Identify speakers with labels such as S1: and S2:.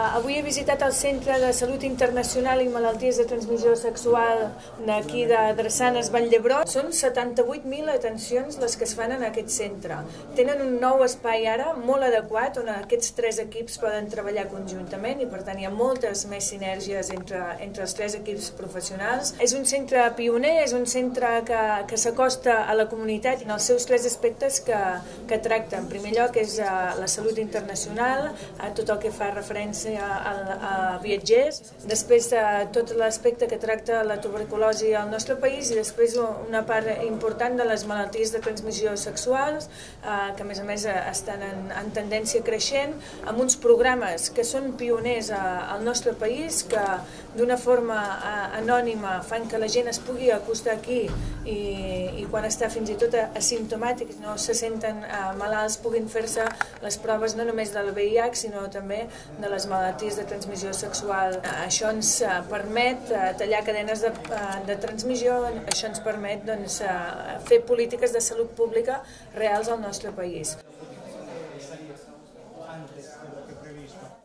S1: Avui he visitat el Centre de Salut Internacional i Malalties de Transmissió Sexual d'aquí de Drassanes, Vall d'Hebron. Són 78.000 atencions les que es fan en aquest centre. Tenen un nou espai ara molt adequat on aquests tres equips poden treballar conjuntament i per tant hi ha moltes més sinergies entre els tres equips professionals. És un centre pioner, és un centre que s'acosta a la comunitat en els seus tres aspectes que tracta. En primer lloc és la salut internacional, a tot el que fa referència a viatgers, després tot l'aspecte que tracta la tuberculosi al nostre país i després una part important de les malalties de transmissió sexuals que a més estan en tendència creixent, amb uns programes que són pioners al nostre país, que d'una forma anònima fan que la gent es pugui acostar aquí i quan està fins i tot asimptomàtic, no se senten malalts, puguin fer-se les proves no només del VIH sinó també de les malalties de transmissió sexual. Això ens permet tallar cadenes de transmissió, això ens permet fer polítiques de salut pública reals al nostre país.
S2: Antes de lo que previsto.